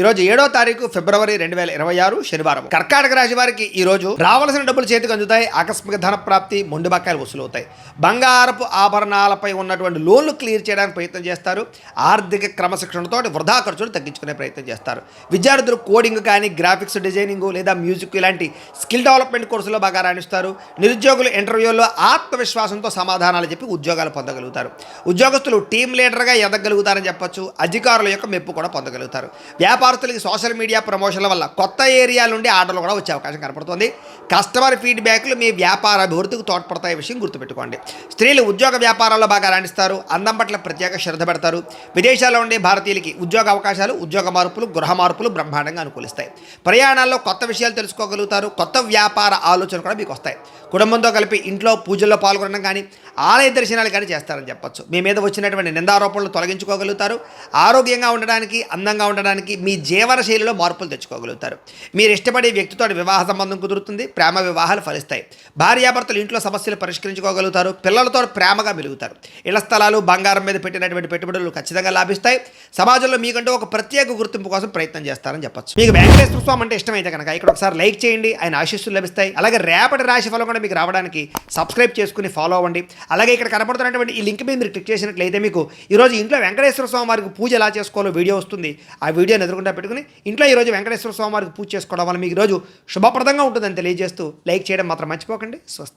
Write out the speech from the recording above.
ఈరోజు 7వ తారీఖు ఫిబ్రవరి 2026 శనివారం. కర్కాటక రాశి వారికి ఈ రోజు రావాల్సిన డబ్బులు చేతికి అందుతాయి. ఆకస్మిక ధన ప్రాప్తి, మొండి బకాయిలు వసూలవుతాయి. బంగారపు ఆభరణాలపై ఉన్నటువంటి లోన్లు క్లియర్ చేయడానికి ప్రయత్నం చేస్తారు. ఆర్థిక క్రమశిక్షణతో వృధా ఖర్చులు తగ్గించుకునే ప్రయత్నం చేస్తారు. విద్యార్థులు కోడింగ్ కానీ, గ్రాఫిక్స్ డిజైనింగ్ లేదా మ్యూజిక్ ఇలాంటి స్కిల్ డెవలప్మెంట్ కోర్సులో బాగా రాణిస్తారు. నిరుద్యోగులు ఇంటర్వ్యూల్లో ఆత్మవిశ్వాసంతో సమాధానాలు చెప్పి ఉద్యోగాలు పొందగలుగుతారు. ఉద్యోగస్తులు టీం లీడర్గా ఎదగలుగుతారని చెప్పొచ్చు. అధికారుల యొక్క మెప్పు కూడా పొందగలుగుతారు. వ్యాపారస్తులకి సోషల్ మీడియా ప్రమోషన్ల వల్ల కొత్త ఏరియాల నుండి ఆర్డర్లు కూడా వచ్చే అవకాశం కనపడుతుంది. కస్టమర్ ఫీడ్బ్యాక్లు మీ వ్యాపార అభివృద్ధికి తోడ్పడతాయి విషయం గుర్తుపెట్టుకోండి. స్త్రీలు ఉద్యోగ వ్యాపారాల్లో బాగా రాణిస్తారు. అందం పట్ల ప్రత్యేక శ్రద్ధ పెడతారు. విదేశాల్లో ఉండే భారతీయులకి ఉద్యోగ అవకాశాలు, ఉద్యోగ మార్పులు, గృహ మార్పులు బ్రహ్మాండంగా అనుకూలిస్తాయి. ప్రయాణాల్లో కొత్త విషయాలు తెలుసుకోగలుగుతారు. కొత్త వ్యాపార ఆలోచనలు కూడా మీకు వస్తాయి. కుటుంబంతో కలిపి ఇంట్లో పూజల్లో పాల్గొనడం కానీ, ఆలయ దర్శనాలు కానీ చేస్తారని చెప్పొచ్చు. మీ మీద వచ్చినటువంటి నిందారోపణలు తొలగించుకోగలుగుతారు. ఆరోగ్యంగా ఉండడానికి, అందంగా ఉండడానికి మీ జీవన శైలిలో మార్పులు తెచ్చుకోగలుగుతారు. మీరు ఇష్టపడే వ్యక్తితో వివాహ సంబంధం కుదురుతుంది. ప్రేమ వివాహాలు ఫలిస్తాయి. భార్యాభర్తలు ఇంట్లో సమస్యలు పరిష్కరించుకోగలుగుతారు. పిల్లలతో ప్రేమగా మెలుగుతారు. ఇళ్ల స్థలాలు, బంగారం మీద పెట్టినటువంటి పెట్టుబడులు ఖచ్చితంగా లాభిస్తాయి. సమాజంలో మీకంటూ ఒక ప్రత్యేక గుర్తింపు కోసం ప్రయత్నం చేస్తారని చెప్పొచ్చు. మీకు వెంకటేశ్వర స్వామి అంటే ఇష్టమైతే కనుక ఇక్కడ ఒకసారి లైక్ చేయండి. ఆయన ఆశీస్సులు లభిస్తాయి. అలాగే రేపటి రాశి ఫలం కూడా మీకు రావడానికి సబ్స్క్రైబ్ చేసుకుని ఫాలో అవ్వండి. అలాగే ఇక్కడ కనపడుతున్నటువంటి ఈ లింక్ మీద మీరు క్లిక్ చేసినట్లయితే మీకు ఈరోజు ఇంట్లో వెంకటేశ్వర స్వామి వారికి పూజ ఎలా చేసుకోవాలో వీడియో వస్తుంది. ఆ వీడియోని ఎదురుకుండా పెట్టుకుని ఇంట్లో ఈరోజు వెంకటేశ్వర స్వామి వారికి పూజ చేసుకోవడం వల్ల మీకు ఈరోజు శుభప్రదంగా ఉంటుందని తెలియజేస్తూ లైక్ చేయడం మాత్రం మర్చిపోకండి. స్వస్తి.